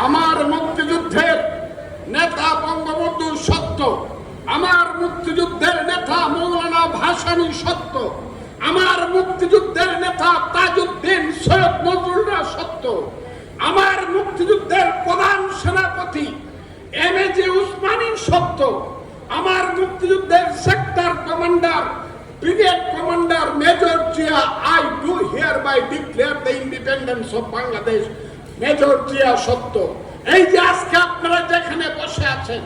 আমার মুক্তিযুদ্ধের নেতা বঙ্গবন্ধু সত্য, আমার মুক্তিযুদ্ধের নেতা মৌলানা ভাসানী সত্য, আমার মুক্তিযুদ্ধের নেতা তাজউদ্দিন সৈয়দ নজরুলরা সত্য, আমার মুক্তিযুদ্ধের প্রধান সেনাপতি এমএজি উসমানী সত্য, আমার মুক্তিযুদ্ধের sector commander brigade commander major Zia I do hereby declare the independence of Bangladesh major Zia সত্য। এই যে আজকে আপনারা যেখানে বসে আছেন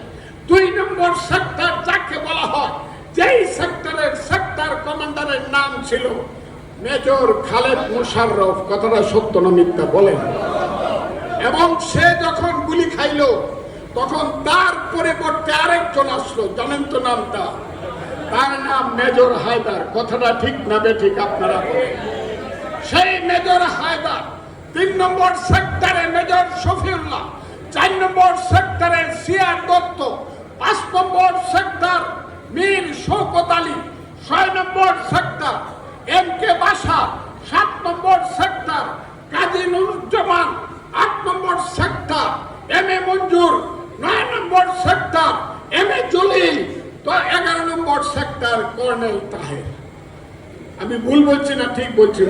২ নম্বর সেক্টর যাকে বলা হয়, যেই সেক্টরের সেক্টর কমান্ডারের নাম ছিল মেজর খালেদ মোশাররফ, কথাটা সত্য না মিথ্যা বলেন? এবং সে যখন গুলি খাইল তখন তার পরিবর্তে আরেকজন আসলো, জানেন তো নামটা? তার নাম মেজর হায়দার, কথাটা ঠিক না বেঠিক আপনারা বলেন? সেই মেজর হায়দার ৩ নম্বর সেক্টরে মেজর শফিউল্লাহ, ৪ নম্বর সেক্টরে CR Dutta, ৫ number sector Mir Shawkat Ali, ৬ number sector M K Basha, ৭ number sector Kazi Nuruzzaman, ৮ number sector M A Manjur, ৯ number sector M A Jalil, তো ১১ নম্বর সেক্টর কর্নেল তাহের। আমি ভুল বলছি না ঠিক বলছি?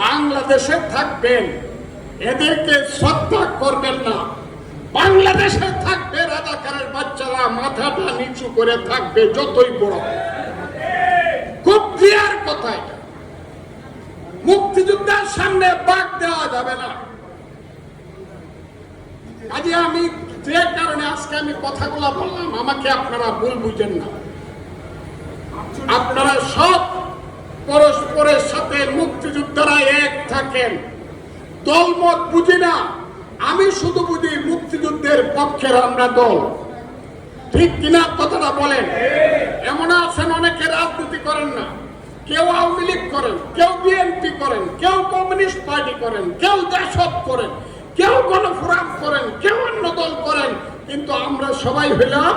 বাংলাদেশে থাকবেন, এদেরকে শ্রদ্ধা করবেন না। বাংলাদেশে থাকবে রাজাকারের বাচ্চারা মাথাটা নিচু করে থাকবে, যতই বড়। খুব ক্লিয়ার কথা এটা। মুক্তিযুদ্ধের সামনে বাদ দেওয়া যাবে না। কাজে আমি যে কারণে আজকে আমি কথাগুলো বললাম, আমাকে আপনারা ভুল বুঝেন না। আপনারা সব পরস্পরের সাথে মুক্তিযোদ্ধারা এক থাকেন। দলমত বুঝি না, আমি শুধু বুঝি মুক্তিযুদ্ধের পক্ষের আমরা দল। ঠিক কিনা কথাটা বলেন? এমন আছেন অনেকে রাজনীতি করেন না, কেউ আওয়ামী লীগ করেন, কেউ বিএনপি করেন, কেউ কমিউনিস্ট পার্টি করেন, কেউ জাসদ করেন, কেউ গণফোরাম করেন, কেউ অন্য দল করেন, কিন্তু আমরা সবাই হইলাম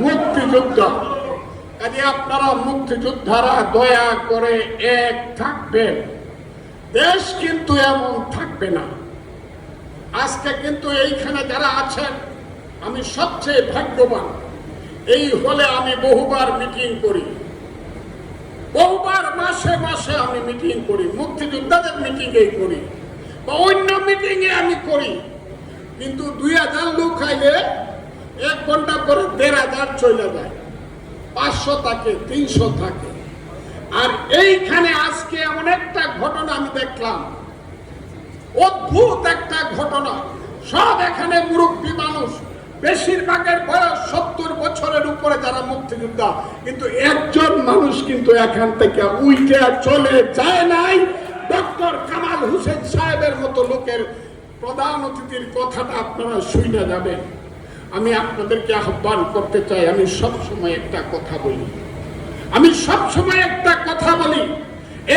মুক্তিযোদ্ধা। কাজে আপনারা মুক্তিযোদ্ধারা দয়া করে এক থাকবেন। দেশ কিন্তু এমন থাকবে না। আজকে কিন্তু এইখানে যারা আছেন, আমি সবচেয়ে ভাগ্যবান। এই হলে আমি বহুবার মিটিং করি, বহুবার মাসে মাসে আমি মিটিং করি, মুক্তিযোদ্ধাদের মিটিংয়ে করি বা অন্য মিটিংয়ে আমি করি। কিন্তু ২০০০ লোক আইলে ১ ঘন্টা পরে ১৫০০ চলে যায়, ৫০০ থাকে, ৩০০ থাকে। আর এইখানে আজকে এমন একটা ঘটনা আমি দেখলাম, অদ্ভুত একটা ঘটনা। সব এখানে মুরব্বী মানুষ, বেশিরভাগের বয়স ৭০ বছরের উপরে যারা মুক্তিযোদ্ধা, কিন্তু একজন মানুষ কিন্তু এখান থেকে উইটে চলে যায় নাই। ডক্টর কামাল হোসেন সাহেবের মতো লোকের প্রধান অতিথির কথাটা আপনারা শুনে যাবেন। আমি আপনাদেরকে আহ্বান করতে চাই, আমি সবসময় একটা কথা বলি,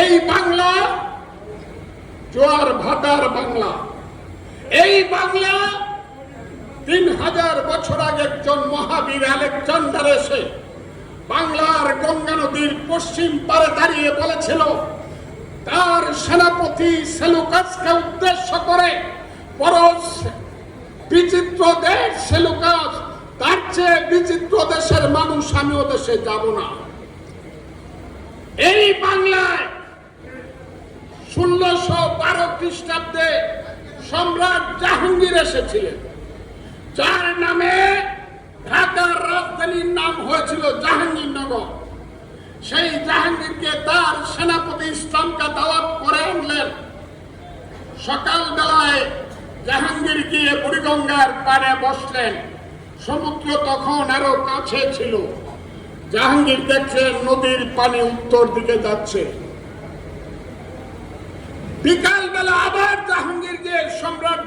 এই বাংলা জোয়ার ভাটার বাংলা। এই বাংলা ৩০০০ বছর আগে একজন মহাবীর আলেকজান্ডার এসে বাংলার গঙ্গা নদীর পশ্চিম পারে দাঁড়িয়ে বলেছিল, তার সেনাপতি সেলুকাসকে উদ্দেশ্য করে, বড় বিচিত্র দেশ সেলুকাস, তার চেয়ে বিচিত্র দেশের মানুষ আমি ও দেশে যাব না। এই বাংলায় ১৬১২ খ্রিস্টাব্দে সম্রাট জাহাঙ্গীর এসেছিলেন, যার নামে ঢাকার রাজধানীর নাম হয়েছিল জাহাঙ্গীরনগর। সেই জাহাঙ্গীরকে তার সেনাপতি ইসলামকে দাওয়াত করে আনলেন। সকালবেলায় জাহাঙ্গীর গিয়ে বুড়িগঙ্গার পাড়ে বসলেন। সমুদ্র তখন আরো কাছে ছিল। জাহাঙ্গীর দেখলেন নদীর পানি উত্তর দিকে যাচ্ছে। বিকালবেলা আবার জাহাঙ্গীর গিয়ে সম্রাট